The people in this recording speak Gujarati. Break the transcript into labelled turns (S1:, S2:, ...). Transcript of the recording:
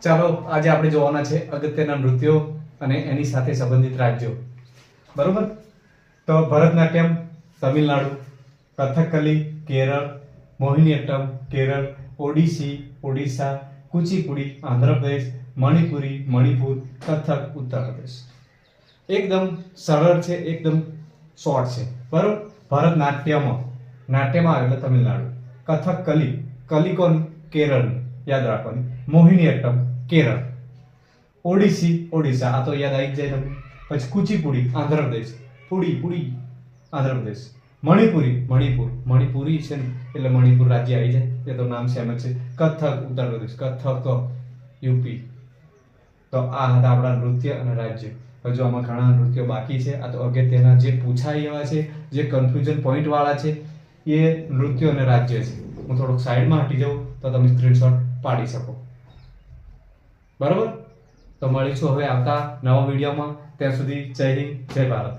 S1: ચાલો આજે આપણે જોવાના છે અગત્યના નૃત્યો અને એની સાથે સંબંધિત રાજ્યો. બરોબર? તો ભરતનાટ્યમ તમિલનાડુ, કથકલી કેરળ, મોહિનીઅટ્ટમ કેરળ, ઓડિસી ઓડિશા, કુચીપુડી આંધ્રપ્રદેશ, મણિપુરી મણિપુર, કથક ઉત્તર પ્રદેશ. એકદમ સરળ છે, એકદમ શોર્ટ છે. બરોબર? ભરતનાટ્યમ નાટ્યમાં આવે એટલે તમિલનાડુ, કથકલી કલી કોણ કેરળ યાદ રાખવાની, મોહિનીઅટ્ટમ કેરળ, ઓડિસી ઓડિશા આ તો યાદ આવી જ જાય તમને. પછી કુચીપુડી આંધ્રપ્રદેશ, પુડી આંધ્રપ્રદેશ, મણિપુરી મણિપુર મણિપુરી છે ને એટલે મણિપુર રાજ્ય આવી જાય, એ તો નામ સેમ જ છે. કથક ઉત્તર પ્રદેશ, કથક યુપી. તો આ હતા આપણા નૃત્ય અને રાજ્ય. હજુ આમાં ઘણા નૃત્યો બાકી છે. આ તો અગત્યના જે પૂછાય એવા છે, જે કન્ફ્યુઝન પોઈન્ટ વાળા છે એ નૃત્ય અને રાજ્ય છે. હું થોડુંક સાઈડમાં હટી જાઉં તો તમે સ્ક્રીનશોટ પાડી શકો. બરોબર? તો મળીશું હવે આવતા નવા વિડીયોમાં. ત્યાં સુધી જય હિન્દ, જય ભારત.